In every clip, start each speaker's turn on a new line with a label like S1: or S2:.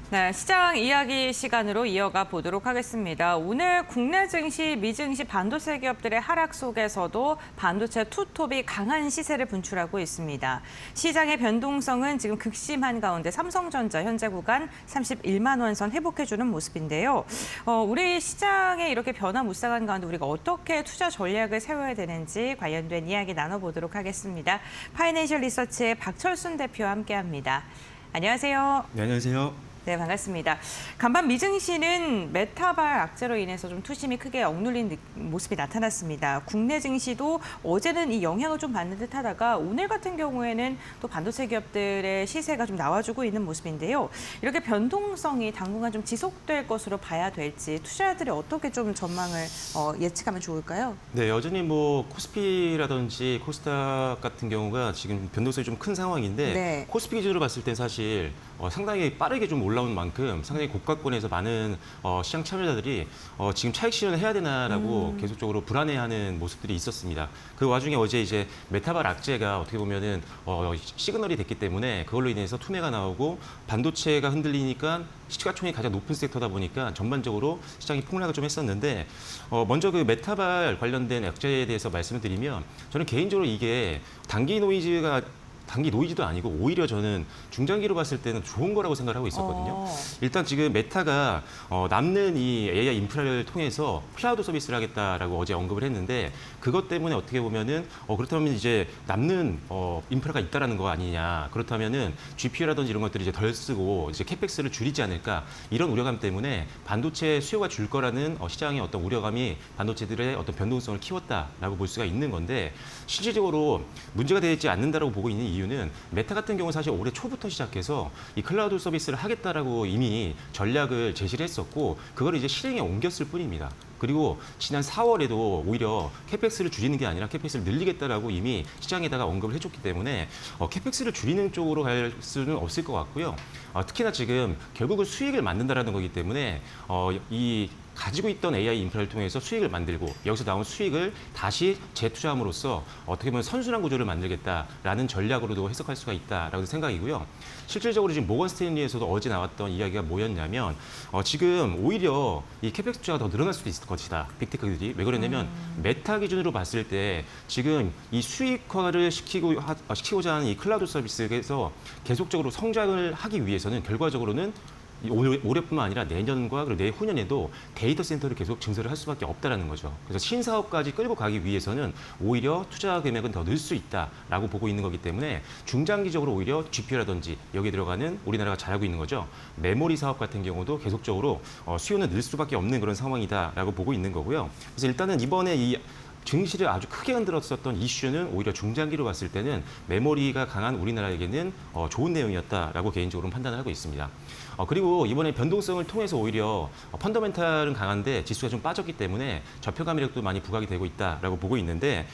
S1: 네, 시장 이야기 시간으로 이어가 보도록 하겠습니다. 오늘 국내 증시, 미증시 반도체 기업들의 하락 속에서도 반도체 투톱이 강한 시세를 분출하고 있습니다. 시장의 변동성은 지금 극심한 가운데 삼성전자 현재 구간 31만 원 선 회복해주는 모습인데요. 우리 시장에 이렇게 변화무쌍한 가운데 우리가 어떻게 투자 전략을 세워야 되는지 관련된 이야기 나눠보도록 하겠습니다. 파이낸셜 리서치의 박철순 대표와 함께합니다. 안녕하세요.
S2: 네, 안녕하세요.
S1: 네, 반갑습니다. 간밤 미증시는 메타발 악재로 인해서 좀 투심이 크게 억눌린 모습이 나타났습니다. 국내 증시도 어제는 이 영향을 좀 받는 듯 하다가 오늘 같은 경우에는 또 반도체 기업들의 시세가 좀 나와주고 있는 모습인데요. 이렇게 변동성이 당분간 좀 지속될 것으로 봐야 될지 투자자들이 어떻게 좀 전망을 예측하면 좋을까요?
S2: 네, 여전히 뭐 코스피라든지 코스닥 같은 경우가 지금 변동성이 좀 큰 상황인데
S1: 네.
S2: 코스피 기준으로 봤을 때 사실 상당히 빠르게 좀 올라온 만큼 상당히 고가권에서 많은 시장 참여자들이 지금 차익 실현을 해야 되나라고 계속적으로 불안해하는 모습들이 있었습니다. 그 와중에 어제 이제 메타발 악재가 어떻게 보면은 시그널이 됐기 때문에 그걸로 인해서 투매가 나오고 반도체가 흔들리니까 시가총액이 가장 높은 섹터다 보니까 전반적으로 시장이 폭락을 좀 했었는데 먼저 그 메타발 관련된 악재에 대해서 말씀을 드리면 저는 개인적으로 이게 단기 노이즈도 아니고 오히려 저는 중장기로 봤을 때는 좋은 거라고 생각을 하고 있었거든요. 일단 지금 메타가 남는 이 AI 인프라를 통해서 클라우드 서비스를 하겠다라고 어제 언급을 했는데 그것 때문에 어떻게 보면은 그렇다면 이제 남는 인프라가 있다라는 거 아니냐. 그렇다면은 GPU라든지 이런 것들이 이제 덜 쓰고 이제 캐펙스를 줄이지 않을까 이런 우려감 때문에 반도체 수요가 줄 거라는 시장의 어떤 우려감이 반도체들의 어떤 변동성을 키웠다라고 볼 수가 있는 건데 실질적으로 문제가 되지 않는다라고 보고 있는 이유는 메타 같은 경우는 사실 올해 초부터 시작해서 이 클라우드 서비스를 하겠다라고 이미 전략을 제시를 했었고 그걸 이제 실행에 옮겼을 뿐입니다. 그리고 지난 4월에도 오히려 캐펙스를 줄이는 게 아니라 캐펙스를 늘리겠다라고 이미 시장에다가 언급을 해줬기 때문에 캐펙스를 줄이는 쪽으로 갈 수는 없을 것 같고요. 특히나 지금 결국은 수익을 만든다라는 거기 때문에 이 가지고 있던 AI 인프라를 통해서 수익을 만들고 여기서 나온 수익을 다시 재투자함으로써 어떻게 보면 선순환 구조를 만들겠다라는 전략으로도 해석할 수가 있다라고 생각이고요. 실질적으로 지금 모건 스탠리에서도 어제 나왔던 이야기가 뭐였냐면 지금 오히려 이 캐펙스 투자가 더 늘어날 수도 있을 것이다. 빅테크들이. 왜 그러냐면 메타 기준으로 봤을 때 지금 이 수익화를 시키고자 하는 이 클라우드 서비스에서 계속적으로 성장을 하기 위해서는 결과적으로는 올해뿐만 아니라 내년과 그리고 내후년에도 데이터 센터를 계속 증설을 할 수밖에 없다라는 거죠. 그래서 신사업까지 끌고 가기 위해서는 오히려 투자 금액은 더 늘 수 있다라고 보고 있는 거기 때문에 중장기적으로 오히려 GPU라든지 여기에 들어가는 우리나라가 잘하고 있는 거죠. 메모리 사업 같은 경우도 계속적으로 수요는 늘 수밖에 없는 그런 상황이다라고 보고 있는 거고요. 그래서 일단은 이번에 이 증시를 아주 크게 흔들었었던 이슈는 오히려 중장기로 봤을 때는 메모리가 강한 우리나라에게는 좋은 내용이었다라고 개인적으로 판단을 하고 있습니다. 그리고 이번에 변동성을 통해서 오히려 펀더멘탈은 강한데 지수가 좀 빠졌기 때문에 저평가 매력도 많이 부각이 되고 있다라고 보고 있는데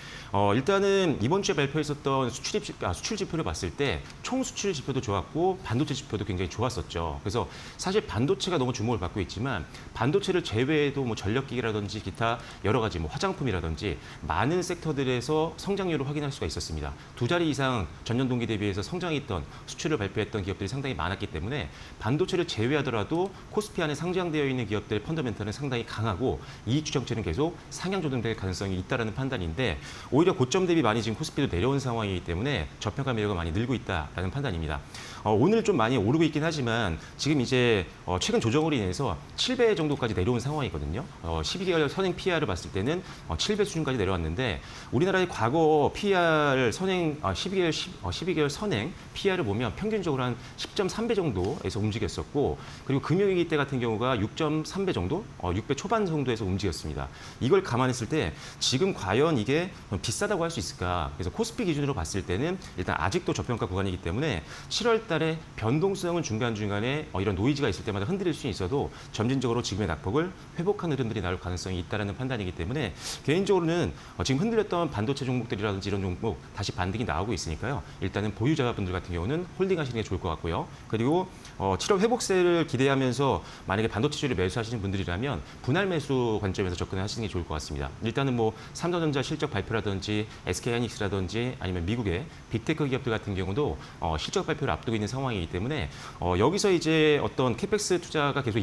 S2: 일단은 이번 주에 발표했었던 수출 지표를 봤을 때 총 수출 지표도 좋았고 반도체 지표도 굉장히 좋았었죠. 그래서 사실 반도체가 너무 주목을 받고 있지만 반도체를 제외해도 뭐 전력기기라든지 기타 여러 가지 뭐 화장품이라든지 많은 섹터들에서 성장률을 확인할 수가 있었습니다. 두 자리 이상 전년 동기 대비해서 성장했던 수출을 발표했던 기업들이 상당히 많았기 때문에 반도체를 제외하더라도 코스피 안에 상장되어 있는 기업들의 펀더멘털은 상당히 강하고 이익 추정치는 계속 상향 조정될 가능성이 있다라는 판단인데 오히려 고점 대비 많이 지금 코스피도 내려온 상황이기 때문에 저평가 매력이 많이 늘고 있다라는 판단입니다. 오늘 좀 많이 오르고 있긴 하지만 지금 이제 최근 조정으로 인해서 7배 정도까지 내려온 상황이거든요. 12개월 선행 PR을 봤을 때는 7배 수준까지 내려왔는데 우리나라의 과거 PR 선행 12개월 선행 PR을 보면 평균적으로 한 10.3배 정도에서 움직였었고 그리고 금융위기 때 같은 경우가 6.3배 정도, 6배 초반 정도에서 움직였습니다. 이걸 감안했을 때 지금 과연 이게 비싸다고 할 수 있을까? 그래서 코스피 기준으로 봤을 때는 일단 아직도 저평가 구간이기 때문에 7월 달에 변동성은 중간중간에 이런 노이즈가 있을 때마다 흔들릴 수 있어도 점진적으로 지금의 낙폭을 회복하는 흐름들이 나올 가능성이 있다는 판단이기 때문에 개인적으로는 지금 흔들렸던 반도체 종목들이라든지 이런 종목 다시 반등이 나오고 있으니까요. 일단은 보유자분들 같은 경우는 홀딩하시는 게 좋을 것 같고요. 그리고 7월 회복 회복세를 기대하면서 만약에 반도체주를 매수하시는 분들이라면 분할 매수 관점에서 접근하시는 게 좋을 것 같습니다. 일단은 뭐 삼성전자 실적 발표라든지 SK하이닉스라든지 아니면 미국의 빅테크 기업들 같은 경우도 실적 발표를 앞두고 있는 상황이기 때문에 여기서 이제 어떤 캐펙스 투자가 계속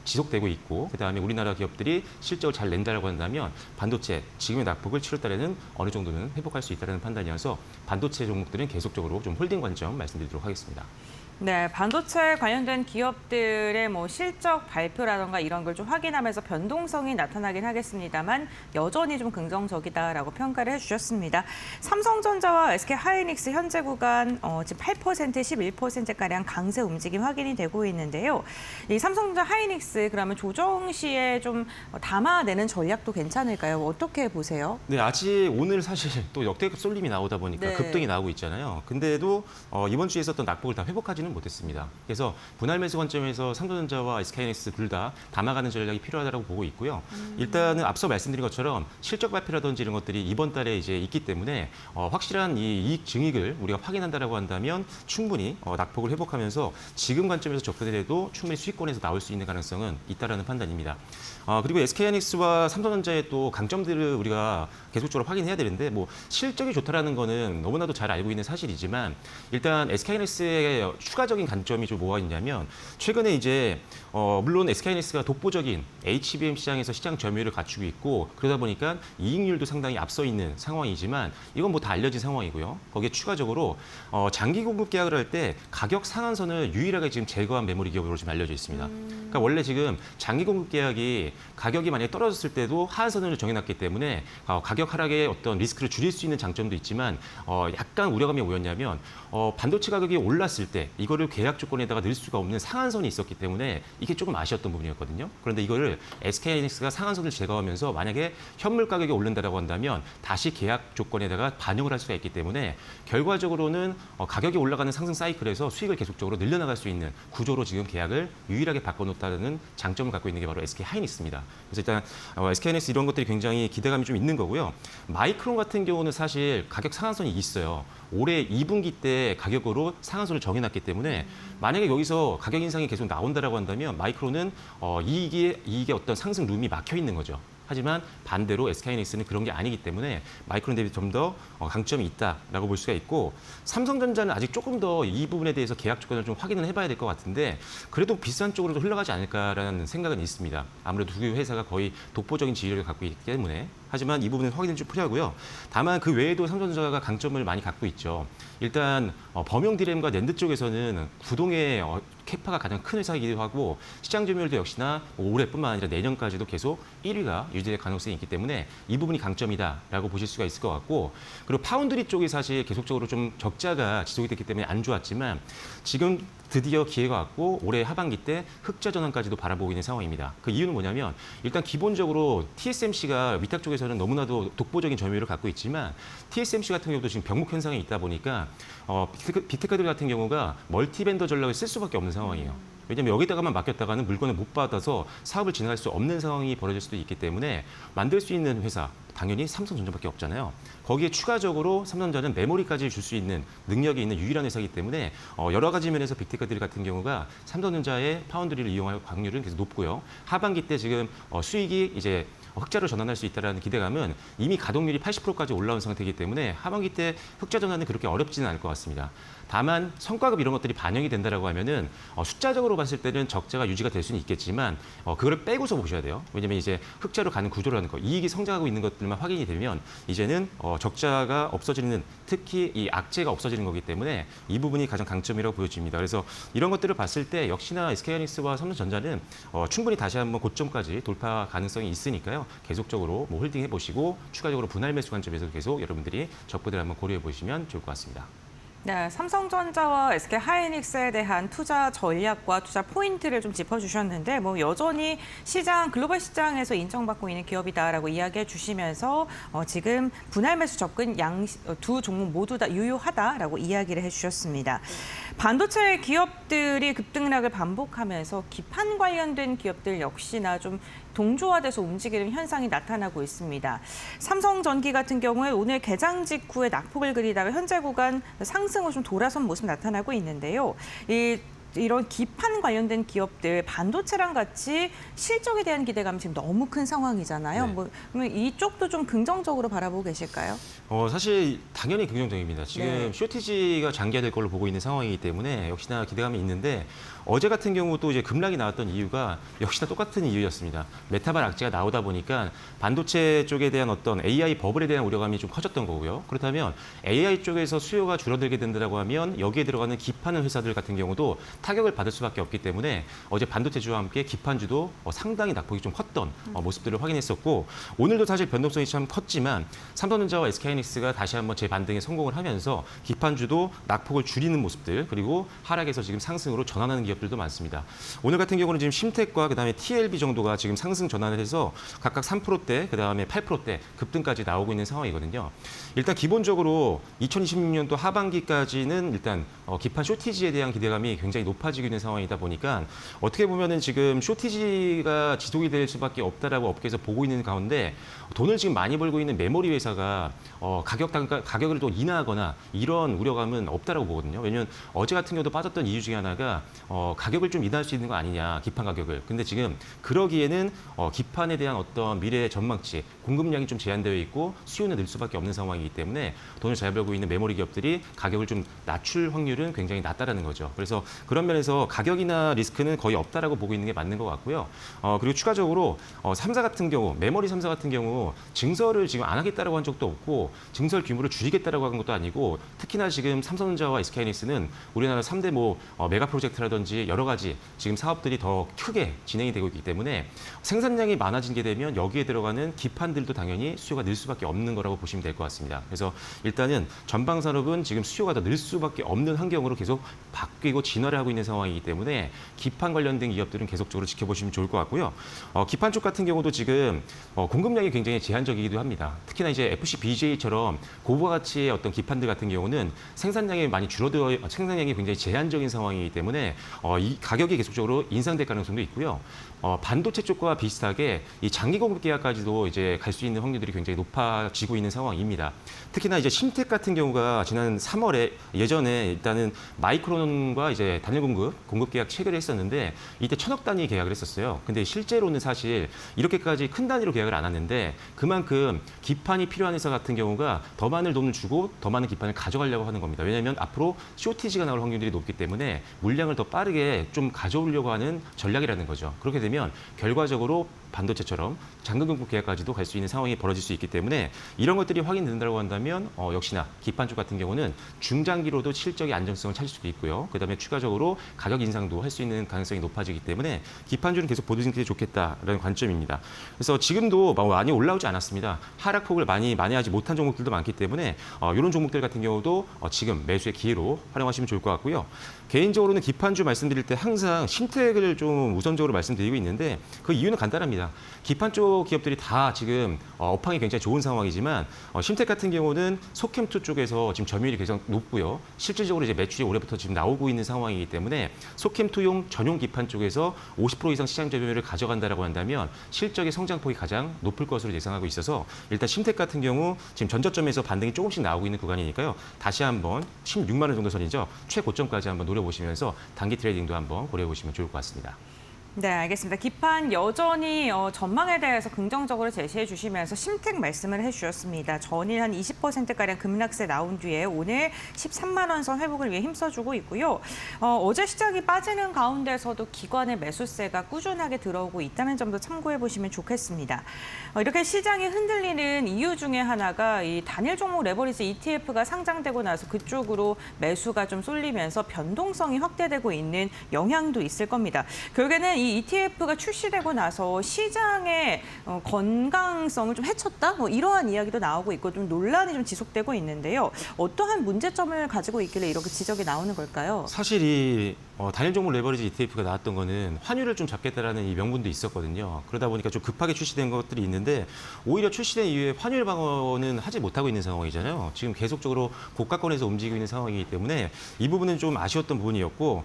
S2: 지속되고 있고 그다음에 우리나라 기업들이 실적을 잘 낸다라고 한다면 반도체 지금의 낙폭을 7월 달에는 어느 정도는 회복할 수 있다는 판단이어서 반도체 종목들은 계속적으로 좀 홀딩 관점 말씀드리도록 하겠습니다.
S1: 네, 반도체 관련된 기업들의 뭐 실적 발표라던가 이런 걸 좀 확인하면서 변동성이 나타나긴 하겠습니다만 여전히 좀 긍정적이다라고 평가를 해주셨습니다. 삼성전자와 SK하이닉스 현재 구간 지금 8%, 11%가량 강세 움직임 확인이 되고 있는데요. 이 삼성전자 하이닉스 그러면 조정 시에 좀 담아내는 전략도 괜찮을까요? 어떻게 보세요?
S2: 네, 아직 오늘 사실 또 역대급 쏠림이 나오다 보니까
S1: 네.
S2: 급등이 나오고 있잖아요. 근데도 이번 주에 있었던 낙폭을 다 회복하지는 못했습니다. 그래서 분할 매수 관점에서 삼성전자와 SK하이닉스 둘 다 담아가는 전략이 필요하다고 보고 있고요. 일단은 앞서 말씀드린 것처럼 실적 발표라든지 이런 것들이 이번 달에 이제 있기 때문에 확실한 이 이익 증익을 우리가 확인한다라고 한다면 충분히 낙폭을 회복하면서 지금 관점에서 접근해도 충분히 수익권에서 나올 수 있는 가능성은 있다라는 판단입니다. 그리고 SK하이닉스와 삼성전자의 또 강점들을 우리가 계속적으로 확인해야 되는데 뭐 실적이 좋다라는 거는 너무나도 잘 알고 있는 사실이지만 일단 SK하이닉스의 추가적인 관점이 좀 뭐가 있냐면 최근에 이제 물론 SK하이닉스가 독보적인 HBM 시장에서 시장 점유율을 갖추고 있고 그러다 보니까 이익률도 상당히 앞서 있는 상황이지만 이건 뭐 다 알려진 상황이고요. 거기에 추가적으로 장기 공급 계약을 할 때 가격 상한선을 유일하게 지금 제거한 메모리 기업으로 지금 알려져 있습니다. 그러니까 원래 지금 장기 공급 계약이 가격이 만약에 떨어졌을 때도 하한선을 정해놨기 때문에 가격 하락의 어떤 리스크를 줄일 수 있는 장점도 있지만 약간 우려감이 뭐였냐면 반도체 가격이 올랐을 때 이거를 계약 조건에다가 넣을 수가 없는 상한선이 있었기 때문에 이게 조금 아쉬웠던 부분이었거든요. 그런데 이거를 SK하이닉스가 상한선을 제거하면서 만약에 현물 가격이 오른다라고 한다면 다시 계약 조건에다가 반영을 할 수가 있기 때문에 결과적으로는 가격이 올라가는 상승 사이클에서 수익을 계속적으로 늘려나갈 수 있는 구조로 지금 계약을 유일하게 바꿔놓았다는 장점을 갖고 있는 게 바로 SK하이닉스입니다. 그래서 일단 SK하이닉스 이런 것들이 굉장히 기대감이 좀 있는 거고요. 마이크론 같은 경우는 사실 가격 상한선이 있어요. 올해 2분기 때 가격으로 상한선을 정해놨기 때문에 만약에 여기서 가격 인상이 계속 나온다라고 한다면 마이크론은 이익의 어떤 상승 룸이 막혀 있는 거죠. 하지만 반대로 SK하이닉스는 그런 게 아니기 때문에 마이크론 대비 좀 더 강점이 있다라고 볼 수가 있고 삼성전자는 아직 조금 더 이 부분에 대해서 계약 조건을 좀 확인을 해봐야 될 것 같은데 그래도 비싼 쪽으로 흘러가지 않을까라는 생각은 있습니다. 아무래도 두 회사가 거의 독보적인 지위를 갖고 있기 때문에 하지만 이 부분은 확인이 좀 필요하고요. 다만 그 외에도 삼성전자가 강점을 많이 갖고 있죠. 일단 범용 디램과 낸드 쪽에서는 구동의 캐파가 가장 큰 회사이기도 하고 시장 점유율도 역시나 올해뿐만 아니라 내년까지도 계속 1위가 유지될 가능성이 있기 때문에 이 부분이 강점이다라고 보실 수가 있을 것 같고 그리고 파운드리 쪽이 사실 계속적으로 좀 적자가 지속이 됐기 때문에 안 좋았지만 지금 드디어 기회가 왔고 올해 하반기 때 흑자 전환까지도 바라보고 있는 상황입니다. 그 이유는 뭐냐면 일단 기본적으로 TSMC가 위탁 쪽에서는 너무나도 독보적인 점유율을 갖고 있지만 TSMC 같은 경우도 지금 병목 현상이 있다 보니까 빅테크들 같은 경우가 멀티벤더 전략을 쓸 수밖에 없는 상황이에요. 왜냐하면 여기다가만 맡겼다가는 물건을 못 받아서 사업을 진행할 수 없는 상황이 벌어질 수도 있기 때문에 만들 수 있는 회사 당연히 삼성전자밖에 없잖아요. 거기에 추가적으로 삼성전자는 메모리까지 줄 수 있는 능력이 있는 유일한 회사이기 때문에 여러 가지 면에서 빅테크들 같은 경우가 삼성전자의 파운드리를 이용할 확률은 계속 높고요. 하반기 때 지금 수익이 이제 흑자로 전환할 수 있다는 기대감은 이미 가동률이 80%까지 올라온 상태이기 때문에 하반기 때 흑자 전환은 그렇게 어렵지는 않을 것 같습니다. 다만 성과급 이런 것들이 반영이 된다라고 하면은 숫자적으로 봤을 때는 적자가 유지가 될 수는 있겠지만 그거를 빼고서 보셔야 돼요. 왜냐하면 이제 흑자로 가는 구조라는 거, 이익이 성장하고 있는 것들만 확인이 되면 이제는 적자가 없어지는 특히 이 악재가 없어지는 거기 때문에 이 부분이 가장 강점이라고 보여집니다. 그래서 이런 것들을 봤을 때 역시나 SK하이닉스와 삼성전자는 충분히 다시 한번 고점까지 돌파 가능성이 있으니까요. 계속적으로 뭐 홀딩해 보시고 추가적으로 분할 매수 관점에서 계속 여러분들이 접근을 한번 고려해 보시면 좋을 것 같습니다.
S1: 네, 삼성전자와 SK하이닉스에 대한 투자 전략과 투자 포인트를 좀 짚어주셨는데 뭐 여전히 글로벌 시장에서 인정받고 있는 기업이다라고 이야기해 주시면서 지금 분할 매수 접근 두 종목 모두 다 유효하다라고 이야기를 해주셨습니다. 반도체 기업들이 급등락을 반복하면서 기판 관련된 기업들 역시나 좀 동조화돼서 움직이는 현상이 나타나고 있습니다. 삼성전기 같은 경우에 오늘 개장 직후에 낙폭을 그리다가 현재 구간 상승으로 좀 돌아선 모습 나타나고 있는데요. 이 이런 기판 관련된 기업들 반도체랑 같이 실적에 대한 기대감이 지금 너무 큰 상황이잖아요.
S2: 네.
S1: 뭐 그러면 이쪽도 좀 긍정적으로 바라보고 계실까요?
S2: 사실 당연히 긍정적입니다. 지금
S1: 네.
S2: 쇼티지가 장기화될 걸로 보고 있는 상황이기 때문에 역시나 기대감이 있는데 어제 같은 경우 또 이제 급락이 나왔던 이유가 역시나 똑같은 이유였습니다. 메타발 악재가 나오다 보니까 반도체 쪽에 대한 어떤 AI 버블에 대한 우려감이 좀 커졌던 거고요. 그렇다면 AI 쪽에서 수요가 줄어들게 된다고 하면 여기에 들어가는 기판 회사들 같은 경우도 타격을 받을 수밖에 없기 때문에 어제 반도체주와 함께 기판주도 상당히 낙폭이 좀 컸던 모습들을 확인했었고 오늘도 사실 변동성이 참 컸지만 삼성전자와 SK하이닉스가 다시 한번 재반등에 성공을 하면서 기판주도 낙폭을 줄이는 모습들 그리고 하락에서 지금 상승으로 전환하는 기업들도 많습니다. 오늘 같은 경우는 지금 심텍과 그다음에 TLB 정도가 지금 상승 전환을 해서 각각 3%대 그다음에 8%대 급등까지 나오고 있는 상황이거든요. 일단 기본적으로 2026년도 하반기까지는 일단 기판 쇼티지에 대한 기대감이 굉장히 높아지고 있는 상황이다 보니까 어떻게 보면은 지금 쇼티지가 지속이 될 수밖에 없다라고 업계에서 보고 있는 가운데 돈을 지금 많이 벌고 있는 메모리 회사가 가격을 또 인하하거나 이런 우려감은 없다라고 보거든요. 왜냐하면 어제 같은 경우도 빠졌던 이유 중에 하나가 가격을 좀 인하할 수 있는 거 아니냐 기판 가격을. 근데 지금 그러기에는 기판에 대한 어떤 미래의 전망치 공급량이 좀 제한되어 있고 수요는 늘 수밖에 없는 상황이기 때문에 돈을 잘 벌고 있는 메모리 기업들이 가격을 좀 낮출 확률은 굉장히 낮다라는 거죠. 그래서 그런 면에서 가격이나 리스크는 거의 없다라고 보고 있는 게 맞는 것 같고요. 그리고 추가적으로 3사 같은 경우 메모리 3사 같은 경우 증설을 지금 안 하겠다라고 한 적도 없고 증설 규모를 줄이겠다라고 한 것도 아니고 특히나 지금 삼성전자와 SK하이닉스는 우리나라 3대 메가 프로젝트라든지 여러 가지 지금 사업들이 더 크게 진행이 되고 있기 때문에 생산량이 많아지게 되면 여기에 들어가는 기판들도 당연히 수요가 늘 수밖에 없는 거라고 보시면 될 것 같습니다. 그래서 일단은 전방 산업은 지금 수요가 더 늘 수밖에 없는 환경으로 계속 바뀌고 진화를 하고 있는 상황이기 때문에 기판 관련된 기업들은 계속적으로 지켜보시면 좋을 것 같고요. 기판 쪽 같은 경우도 지금 공급량이 굉장히 제한적이기도 합니다. 특히나 이제 FC BJ처럼 고부가 가치의 어떤 기판들 같은 경우는 생산량이 많이 생산량이 굉장히 제한적인 상황이기 때문에 이 가격이 계속적으로 인상될 가능성도 있고요. 반도체 쪽과 비슷하게 이 장기 공급 계약까지도 이제 갈 수 있는 확률들이 굉장히 높아지고 있는 상황입니다. 특히나 이제 심텍 같은 경우가 지난 3월에 예전에 일단은 마이크론과 이제 단일 공급 계약 체결을 했었는데 이때 1,000억 단위 계약을 했었어요. 근데 실제로는 사실 이렇게까지 큰 단위로 계약을 안 했는데 그만큼 기판이 필요한 회사 같은 경우가 더 많은 돈을 주고 더 많은 기판을 가져가려고 하는 겁니다. 왜냐하면 앞으로 쇼티지가 나올 확률이 높기 때문에 물량을 더 빠르게 좀 가져오려고 하는 전략이라는 거죠. 그렇게 되면 결과적으로 반도체처럼 장기공급 계약까지도 갈 수 있는 상황이 벌어질 수 있기 때문에 이런 것들이 확인된다고 한다면 역시나 기판 쪽 같은 경우는 중장기로도 실적의 안정성을 찾을 수도 있고요. 그다음에 추가적으로 가격 인상도 할 수 있는 가능성이 높아지기 때문에 기판주는 계속 보는 게 좋겠다라는 관점입니다. 그래서 지금도 많이 올라오지 않았습니다. 하락폭을 많이 만회하지 못한 종목들도 많기 때문에 이런 종목들 같은 경우도 지금 매수의 기회로 활용하시면 좋을 것 같고요. 개인적으로는 기판주 말씀드릴 때 항상 신텍을 좀 우선적으로 말씀드리고 있는데 그 이유는 간단합니다. 기판 쪽 기업들이 다 지금 업황이 굉장히 좋은 상황이지만 심텍 같은 경우는 소캠2 쪽에서 지금 점유율이 굉장히 높고요. 실질적으로 이제 매출이 올해부터 지금 나오고 있는 상황이기 때문에 소캠2용 전용 기판 쪽에서 50% 이상 시장 점유율을 가져간다라고 한다면 실적의 성장폭이 가장 높을 것으로 예상하고 있어서 일단 심텍 같은 경우 지금 전저점에서 반등이 조금씩 나오고 있는 구간이니까요. 다시 한번 16만 원 정도 선이죠. 최고점까지 한번 노려보시면서 단기 트레이딩도 한번 고려해 보시면 좋을 것 같습니다.
S1: 네, 알겠습니다. 기판 여전히 전망에 대해서 긍정적으로 제시해 주시면서 심텍 말씀을 해주셨습니다. 전일 한 20%가량 급락세 나온 뒤에 오늘 13만 원 선 회복을 위해 힘써주고 있고요. 어제 시장이 빠지는 가운데서도 기관의 매수세가 꾸준하게 들어오고 있다는 점도 참고해 보시면 좋겠습니다. 이렇게 시장이 흔들리는 이유 중에 하나가 이 단일 종목 레버리지 ETF가 상장되고 나서 그쪽으로 매수가 좀 쏠리면서 변동성이 확대되고 있는 영향도 있을 겁니다. 결국에는 이 ETF가 출시되고 나서 시장의 건강성을 좀 해쳤다? 이러한 이야기도 나오고 있고 좀 논란이 좀 지속되고 있는데요. 어떠한 문제점을 가지고 있길래 이렇게 지적이 나오는 걸까요?
S2: 사실 이 단일 종목 레버리지 ETF가 나왔던 거는 환율을 좀 잡겠다라는 이 명분도 있었거든요. 그러다 보니까 좀 급하게 출시된 것들이 있는데 오히려 출시된 이후에 환율 방어는 하지 못하고 있는 상황이잖아요. 지금 계속적으로 고가권에서 움직이고 있는 상황이기 때문에 이 부분은 좀 아쉬웠던 부분이었고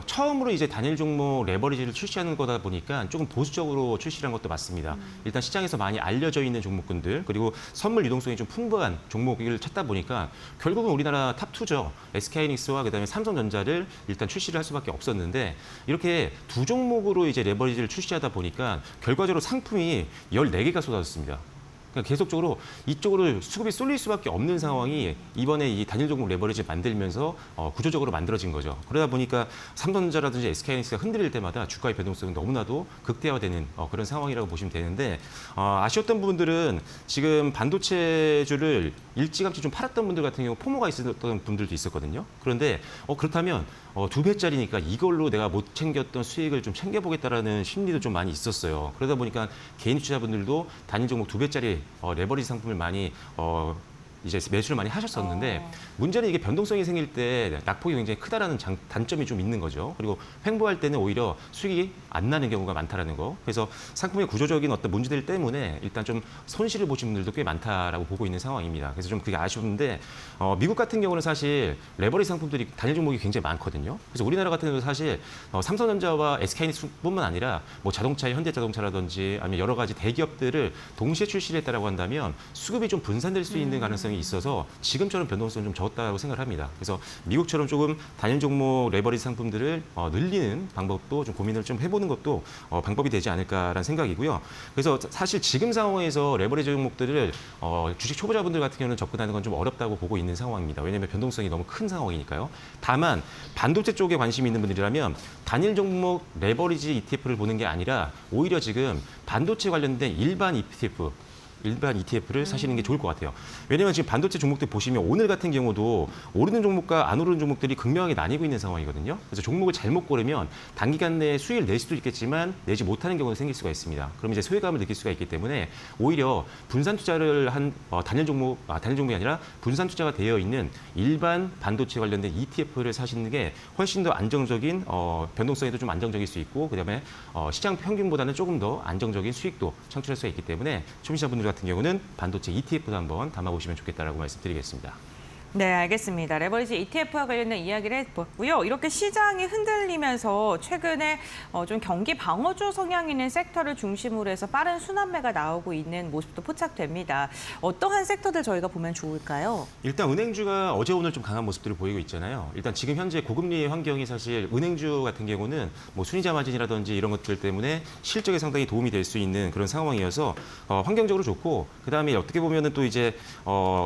S2: 처음으로 이제 단일 종목 레버리지를 출시하는 거다 보니까 조금 보수적으로 출시한 것도 맞습니다. 일단 시장에서 많이 알려져 있는 종목군들 그리고 선물 유동성이 좀 풍부한 종목을 찾다 보니까 결국은 우리나라 탑2죠. SK하이닉스와 그다음에 삼성전자를 일단 출시를 할 수밖에 없었는데 이렇게 두 종목으로 이제 레버리지를 출시하다 보니까 결과적으로 상품이 14개가 쏟아졌습니다. 그러니까 계속적으로 이쪽으로 수급이 쏠릴 수밖에 없는 상황이 이번에 이 단일 종목 레버리지 만들면서 구조적으로 만들어진 거죠. 그러다 보니까 삼성전자라든지 SK하이닉스가 흔들릴 때마다 주가의 변동성이 너무나도 극대화되는 그런 상황이라고 보시면 되는데 아쉬웠던 부분들은 지금 반도체주를 일찌감치 좀 팔았던 분들 같은 경우 포모가 있었던 분들도 있었거든요. 그런데 그렇다면 2배짜리니까 이걸로 내가 못 챙겼던 수익을 좀 챙겨보겠다라는 심리도 좀 많이 있었어요. 그러다 보니까 개인 투자분들도 단일 종목 2배짜리 레버리지 상품을 많이 이제 매수를 많이 하셨었는데 문제는 이게 변동성이 생길 때 낙폭이 굉장히 크다라는 단점이 좀 있는 거죠. 그리고 횡보할 때는 오히려 수익이 안 나는 경우가 많다라는 거. 그래서 상품의 구조적인 어떤 문제들 때문에 일단 좀 손실을 보신 분들도 꽤 많다라고 보고 있는 상황입니다. 그래서 좀 그게 아쉬운데 미국 같은 경우는 사실 레버리지 상품들이 단일 종목이 굉장히 많거든요. 그래서 우리나라 같은 경우는 사실 삼성전자와 SK하이닉스뿐만 아니라 뭐 자동차의 현대자동차라든지 아니면 여러 가지 대기업들을 동시에 출시를 했다라고 한다면 수급이 좀 분산될 수 있는 가능성이 있어서 지금처럼 변동성이 좀 적었다고 생각을 합니다. 그래서 미국처럼 조금 단일 종목 레버리지 상품들을 늘리는 방법도 좀 고민을 좀 해보는 것도 방법이 되지 않을까라는 생각이고요. 그래서 사실 지금 상황에서 레버리지 종목들을 주식 초보자분들 같은 경우는 접근하는 건 좀 어렵다고 보고 있는 상황입니다. 왜냐하면 변동성이 너무 큰 상황이니까요. 다만 반도체 쪽에 관심이 있는 분들이라면 단일 종목 레버리지 ETF를 보는 게 아니라 오히려 지금 반도체 관련된 일반 ETF를 사시는 게 좋을 것 같아요. 왜냐하면 지금 반도체 종목들 보시면 오늘 같은 경우도 오르는 종목과 안 오르는 종목들이 극명하게 나뉘고 있는 상황이거든요. 그래서 종목을 잘못 고르면 단기간 내에 수익을 낼 수도 있겠지만 내지 못하는 경우가 생길 수가 있습니다. 그럼 이제 소외감을 느낄 수가 있기 때문에 오히려 분산 투자를 한 단일 종목이 아니라 분산 투자가 되어 있는 일반 반도체 관련된 ETF를 사시는 게 훨씬 더 안정적인 변동성에도 좀 안정적일 수 있고 그다음에 시장 평균보다는 조금 더 안정적인 수익도 창출할 수가 있기 때문에 초보자분들 같은 경우는 반도체 ETF도 한번 담아보시면 좋겠다라고 말씀드리겠습니다.
S1: 네, 알겠습니다. 레버리지 ETF와 관련된 이야기를 해봤고요. 이렇게 시장이 흔들리면서 최근에 좀 경기 방어주 성향 있는 섹터를 중심으로 해서 빠른 순환매가 나오고 있는 모습도 포착됩니다. 어떠한 섹터들 저희가 보면 좋을까요?
S2: 일단 은행주가 어제 오늘 좀 강한 모습들을 보이고 있잖아요. 일단 지금 현재 고금리의 환경이 사실 은행주 같은 경우는 뭐 순이자 마진이라든지 이런 것들 때문에 실적에 상당히 도움이 될 수 있는 그런 상황이어서 환경적으로 좋고 그다음에 어떻게 보면은 또 이제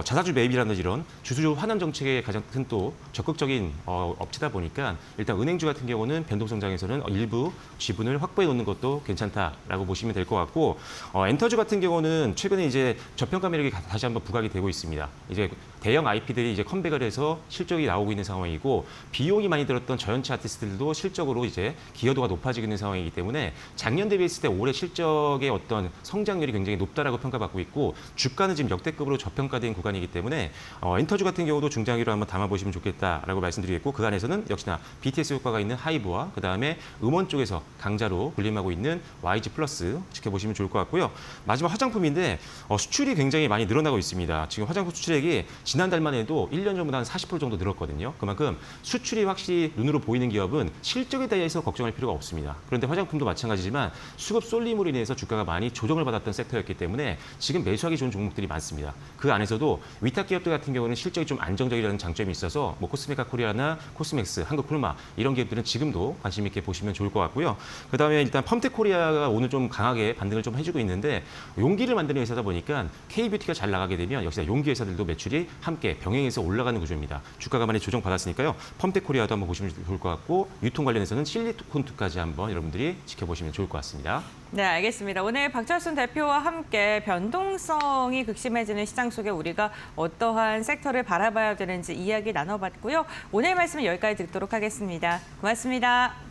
S2: 자사주 매입이라든지 이런 주주 환원 정책의 가장 큰 또 적극적인 업체다 보니까 일단 은행주 같은 경우는 변동성장에서는 일부 지분을 확보해 놓는 것도 괜찮다라고 보시면 될 것 같고 엔터주 같은 경우는 최근에 이제 저평가 매력이 다시 한번 부각이 되고 있습니다. 이제 대형 IP들이 이제 컴백을 해서 실적이 나오고 있는 상황이고 비용이 많이 들었던 저연체 아티스트들도 실적으로 이제 기여도가 높아지고 있는 상황이기 때문에 작년 대비했을 때 올해 실적의 어떤 성장률이 굉장히 높다라고 평가받고 있고 주가는 지금 역대급으로 저평가된 구간이기 때문에 엔터주 같은 경우도 중장기로 한번 담아보시면 좋겠다라고 말씀드리겠고 그 안에서는 역시나 BTS 효과가 있는 하이브와 그다음에 음원 쪽에서 강자로 군림하고 있는 YG 플러스 지켜보시면 좋을 것 같고요. 마지막 화장품인데 수출이 굉장히 많이 늘어나고 있습니다. 지금 화장품 수출액이 지난달만 해도 1년 전보다 한 40% 정도 늘었거든요. 그만큼 수출이 확실히 눈으로 보이는 기업은 실적에 대해서 걱정할 필요가 없습니다. 그런데 화장품도 마찬가지지만 수급 쏠림으로 인해서 주가가 많이 조정을 받았던 섹터였기 때문에 지금 매수하기 좋은 종목들이 많습니다. 그 안에서도 위탁 기업들 같은 경우는 실적이 좀 안정적이라는 장점이 있어서 뭐 코스메카 코리아나 코스맥스, 한국콜마 이런 기업들은 지금도 관심 있게 보시면 좋을 것 같고요. 그다음에 일단 펌텍 코리아가 오늘 좀 강하게 반등을 좀 해주고 있는데 용기를 만드는 회사다 보니까 K뷰티가 잘 나가게 되면 역시나 용기 회사들도 매출이 함께 병행해서 올라가는 구조입니다. 주가가 많이 조정받았으니까요. 펌텍 코리아도 한번 보시면 좋을 것 같고 유통 관련해서는 실리콘투까지 한번 여러분들이 지켜보시면 좋을 것 같습니다.
S1: 네, 알겠습니다. 오늘 박철순 대표와 함께 변동성이 극심해지는 시장 속에 우리가 어떠한 섹터를 바라봐야 되는지 이야기 나눠봤고요. 오늘 말씀은 여기까지 듣도록 하겠습니다. 고맙습니다.